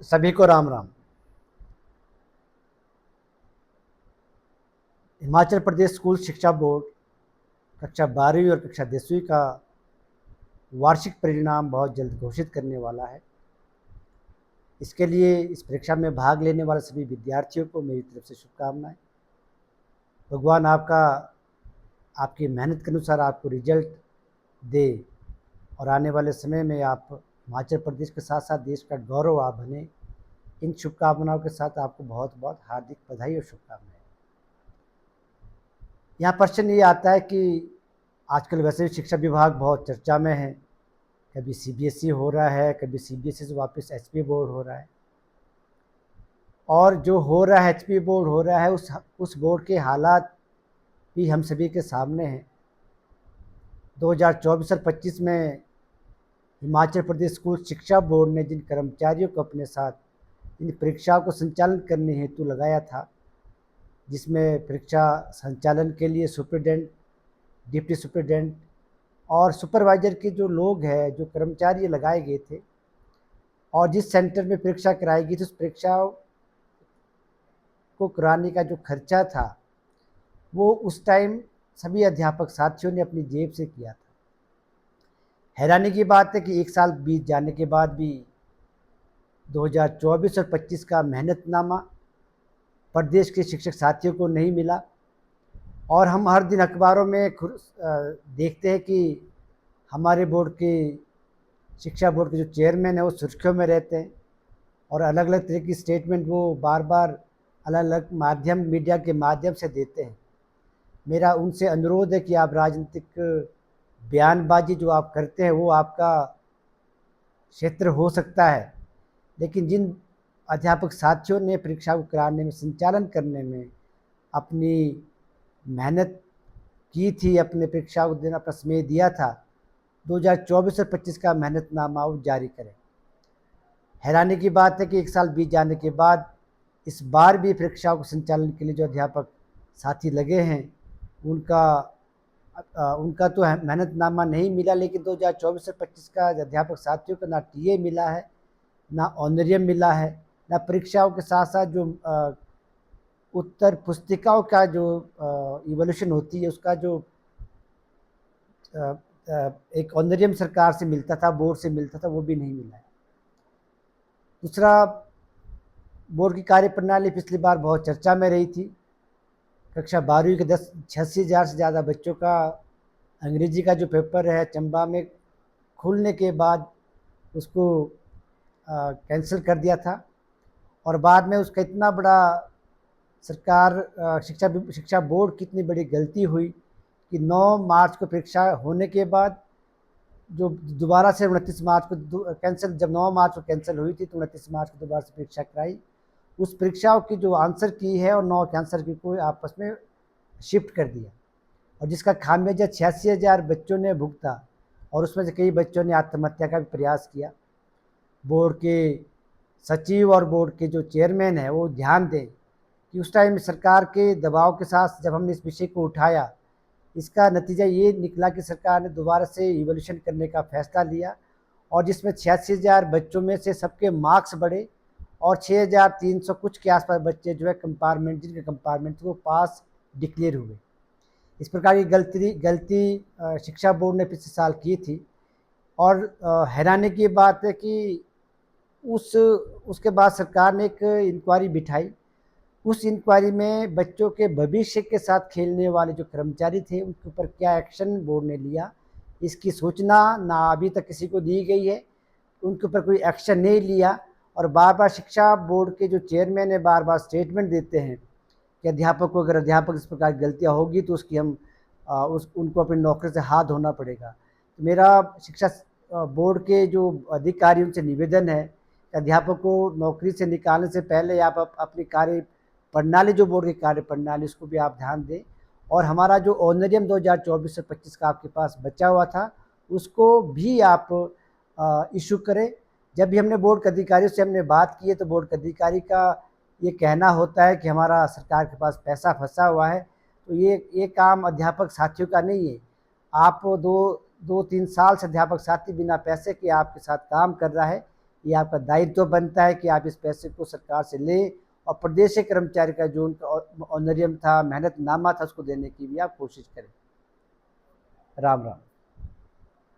सभी को राम राम। हिमाचल प्रदेश स्कूल शिक्षा बोर्ड कक्षा 12वीं और कक्षा 10वीं का वार्षिक परिणाम बहुत जल्द घोषित करने वाला है। इसके लिए इस परीक्षा में भाग लेने वाले सभी विद्यार्थियों को मेरी तरफ से शुभकामनाएं। भगवान आपकी मेहनत के अनुसार आपको रिजल्ट दे और आने वाले समय में आप हिमाचल प्रदेश के साथ साथ देश का गौरव आप बने। इन शुभकामनाओं के साथ आपको बहुत बहुत हार्दिक बधाई और शुभकामनाएं। यहाँ प्रश्न ये आता है कि आजकल वैसे भी शिक्षा विभाग बहुत चर्चा में है। कभी सीबीएसई हो रहा है, कभी सीबीएसई से वापस एचपी बोर्ड हो रहा है, और जो हो रहा है एचपी बोर्ड हो रहा है उस बोर्ड के हालात भी हम सभी के सामने हैं। 2024 और 25 में हिमाचल प्रदेश स्कूल शिक्षा बोर्ड ने जिन कर्मचारियों को अपने साथ इन परीक्षाओं को संचालन करने हेतु लगाया था, जिसमें परीक्षा संचालन के लिए सुप्रिटेंडेंट, डिप्टी सुप्रिटेंडेंट और सुपरवाइजर के जो लोग हैं, जो कर्मचारी लगाए गए थे, और जिस सेंटर में परीक्षा कराई गई थी उस परीक्षा को कराने का जो खर्चा था वो उस टाइम सभी अध्यापक साथियों ने अपनी जेब से किया था। हैरानी की बात है कि एक साल बीत जाने के बाद भी 2024 और 25 का मेहनतनामा प्रदेश के शिक्षक साथियों को नहीं मिला। और हम हर दिन अखबारों में देखते हैं कि हमारे बोर्ड के शिक्षा बोर्ड के जो चेयरमैन है वो सुर्खियों में रहते हैं और अलग अलग तरह की स्टेटमेंट वो बार बार अलग अलग मीडिया के माध्यम से देते हैं। मेरा उनसे अनुरोध है कि आप राजनीतिक बयानबाजी जो आप करते हैं वो आपका क्षेत्र हो सकता है, लेकिन जिन अध्यापक साथियों ने परीक्षा को कराने में, संचालन करने में अपनी मेहनत की थी, अपने परीक्षा को देना, अपना समय दिया था, 2024 और 25 का मेहनतनामा वो जारी करें। हैरानी की बात है कि एक साल बीत जाने के बाद इस बार भी परीक्षाओं के संचालन के लिए जो अध्यापक साथी लगे हैं उनका तो मेहनतनामा नहीं मिला, लेकिन 2024 से 25 का अध्यापक साथियों को ना टीए मिला है, ना ऑनरियम मिला है, ना परीक्षाओं के साथ साथ जो उत्तर पुस्तिकाओं का जो इवोल्यूशन होती है उसका जो एक ऑनरियम सरकार से मिलता था, बोर्ड से मिलता था, वो भी नहीं मिला है। दूसरा, बोर्ड की कार्यप्रणाली पिछली बार बहुत चर्चा में रही थी। कक्षा 12वीं के 86,000 से ज़्यादा बच्चों का अंग्रेजी का जो पेपर है चंबा में खुलने के बाद उसको कैंसिल कर दिया था, और बाद में उसका इतना बड़ा शिक्षा बोर्ड की इतनी बड़ी गलती हुई कि 9 मार्च को परीक्षा होने के बाद जो दोबारा से 29 मार्च को कैंसिल, जब 9 मार्च को कैंसिल हुई थी तो 29 मार्च को दोबारा से परीक्षा कराई। उस परीक्षाओं की जो आंसर की है और 9 के आंसर की को आपस में शिफ्ट कर दिया, और जिसका खामियाजा 86,000 बच्चों ने भुगता, और उसमें से कई बच्चों ने आत्महत्या का भी प्रयास किया। बोर्ड के सचिव और बोर्ड के जो चेयरमैन है वो ध्यान दें कि उस टाइम सरकार के दबाव के साथ जब हमने इस विषय को उठाया, इसका नतीजा ये निकला कि सरकार ने दोबारा से इवोल्यूशन करने का फैसला लिया, और जिसमें 86,000 बच्चों में से सबके मार्क्स बढ़े और 6,300 कुछ के आसपास बच्चे जो है जिनके कंपार्टमेंट वो पास डिक्लेयर हुए। इस प्रकार की गलती शिक्षा बोर्ड ने पिछले साल की थी, और हैरानी की बात है कि उसके बाद सरकार ने एक इंक्वायरी बिठाई। उस इंक्वायरी में बच्चों के भविष्य के साथ खेलने वाले जो कर्मचारी थे उनके ऊपर क्या एक्शन बोर्ड ने लिया, इसकी सूचना ना अभी तक किसी को दी गई है, उनके ऊपर कोई एक्शन नहीं लिया। और बार बार शिक्षा बोर्ड के जो चेयरमैन है बार बार स्टेटमेंट देते हैं कि अगर अध्यापक इस प्रकार की गलतियाँ होगी तो उसकी हम उनको अपनी नौकरी से हाथ धोना पड़ेगा। तो मेरा शिक्षा बोर्ड के जो अधिकारी उनसे निवेदन है कि अध्यापक को नौकरी से निकालने से पहले आप अपनी कार्य प्रणाली, जो बोर्ड की कार्य प्रणाली, उसको भी आप ध्यान दें, और हमारा जो ऑनरियम 2024 से 25 का आपके पास बचा हुआ था उसको भी आप इशू करें। जब भी हमने बोर्ड के अधिकारियों से हमने बात की है तो बोर्ड के अधिकारी का ये कहना होता है कि हमारा सरकार के पास पैसा फंसा हुआ है, तो ये काम अध्यापक साथियों का नहीं है। आप 2-3 साल से अध्यापक साथी बिना पैसे के आपके साथ काम कर रहा है, ये आपका दायित्व बनता है कि आप इस पैसे को सरकार से लें और प्रदेश के कर्मचारी का जो उनका ऑनरियम था, मेहनतनामा था, उसको देने की भी आप कोशिश करें। राम राम।